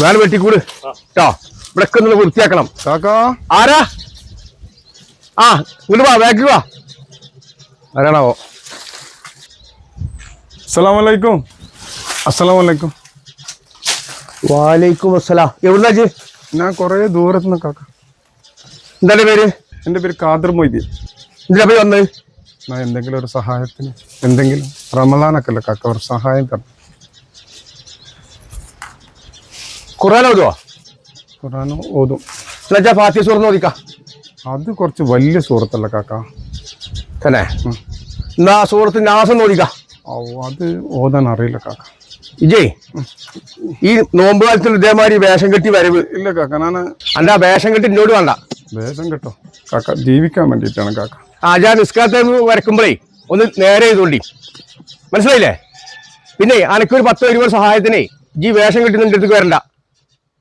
വേണം വെട്ടിക്കൂട് കേട്ടോ. ഇവിടെ ഒന്ന് വൃത്തിയാക്കണം. കാക്കാ ആരാ? ആ ഇങ്ങോട്ട് വാ, ബാക്കിൽ വാ. ആരാണാവോ? അസ്സലാമലൈക്കും. അസ്സലാമലൈക്കും. വാലൈക്കും അസ്സലാം. എവിടുന്നാ ജി? ഞാൻ കുറേ ദൂരത്തുനിന്ന് കാക്ക. എന്താണ് പേര്? എൻ്റെ പേര് ഖാദർ മൊയ്തീൻ. എന്തിനാ പോയി വന്നത്? ഞാൻ എന്തെങ്കിലും ഒരു സഹായത്തിന്, എന്തെങ്കിലും റമദാനൊക്കെ അല്ലേ കാക്ക, ഒരു സഹായം തരണം. ഖുർആൻ ഓതുവാ? ഖുർആൻ ഓതും. എന്നുവെച്ചാ ഫാത്തിഹ സൂറത്ത് ഓദിക്ക. അത് കുറച്ച് വലിയ സൂറത്തല്ല കാക്ക. തന്നെ എന്നാ സൂറത്ത് നാസ് ഓദിക്ക. ഓ അത് ഓതാൻ അറിയില്ല കാക്ക. ഇജേ ഈ നോമ്പ് കാലത്തിൽ ഇതേമാതിരി വേഷം കെട്ടി വരവ് ഇല്ല കാക്ക. ഞാൻ അല്ല വേഷം കെട്ടി എന്നോട് വേണ്ട. വേഷം കേട്ടോ കാക്ക, ജീവിക്കാൻ വേണ്ടിയിട്ടാണ് കാക്ക. ഞാൻ നിസ്കാരത്തെ വരക്കുമ്പോഴേ ഒന്ന് നേരെ ചെയ്തോണ്ടി, മനസ്സിലായില്ലേ? പിന്നെ അനക്കൊരു 10-20 സഹായത്തിനേ ഈ വേഷം കെട്ടി നിന്റെ അടുത്തേക്ക് വരണ്ട,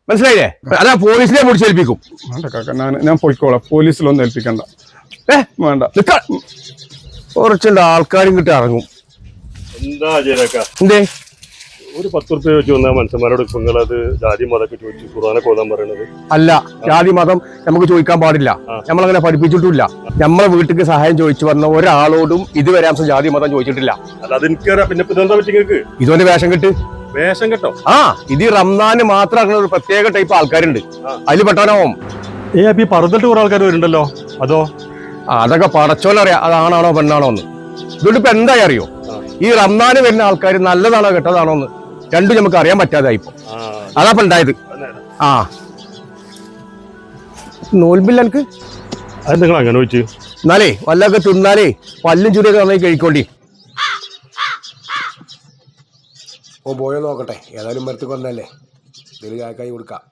മനസ്സിലായില്ലേ? അതാ പോലീസിനെ പിടിച്ചേൽപ്പിക്കും. വേണ്ട കാക്ക, ഞാൻ പോയിക്കോളാം. പോലീസിലൊന്നും ഏൽപ്പിക്കണ്ട. വേണ്ട. കുറച്ചുണ്ട് ആൾക്കാരും കിട്ടി ഇറങ്ങും. എന്താ ചെയ്തേക്ക? എന്തേ ഒരു 10 റുപ്യ വെച്ച് വന്ന മനുഷ്യന്മാരോട് നിങ്ങളത് ജാതി മതമൊക്കെ ചോദിച്ചു ഖുർആനൊക്കെ ഓതാൻ പറയണത്? അല്ല, ജാതി മതം നമുക്ക് ചോദിക്കാൻ പാടില്ല. നമ്മളങ്ങനെ പഠിപ്പിച്ചിട്ടില്ല. നമ്മളെ വീട്ടിലേക്ക് സഹായം ചോദിച്ചു വന്ന ഒരാളോടും ഇതുവരെ ജാതി മതം ചോദിച്ചിട്ടില്ല. അല്ല അതെനിക്കറിയാം. പിന്നെ ഇതെന്താ പറ്റിങ്ങൾക്ക്? ഇതുകൊണ്ട് വേഷം കെട്ട്. വേഷം കേട്ടോ? ഇത് റംസാന് മാത്രം അങ്ങനെ ഒരു പ്രത്യേക ടൈപ്പ് ആൾക്കാരുണ്ട്, അതിൽ പെട്ടവനാവും. ഈ പറന്നിട്ട് കുറെ ആൾക്കാർ വരുന്നുണ്ടല്ലോ, അതോ? അതൊക്കെ പടച്ചോലറിയാം അതാണാണോ പെണ്ണാണോ എന്ന്. ഇതുകൊണ്ട് ഇപ്പൊ എന്തായി അറിയോ, ഈ റംസാന് വരുന്ന ആൾക്കാർ നല്ലതാണോ കെട്ടതാണോ എന്ന് രണ്ടും നമുക്ക് അറിയാൻ പറ്റാതായിപ്പോ. അതാപ്പ ഉണ്ടായത്. നോൽബില്ല എനിക്ക്. അത് നിങ്ങൾ അങ്ങനെ വെച്ച് എന്നാലേ വല്ലതൊക്കെ തിന്നാലേ പല്ലും ചുരിയൊക്കെ നന്നായി കഴിക്കോണ്ടി. പോയോ നോക്കട്ടെ, ഏതായാലും മരത്തിൽ കൊന്നല്ലേ, ഇതിൽ ചായക്കായി കൊടുക്കാം.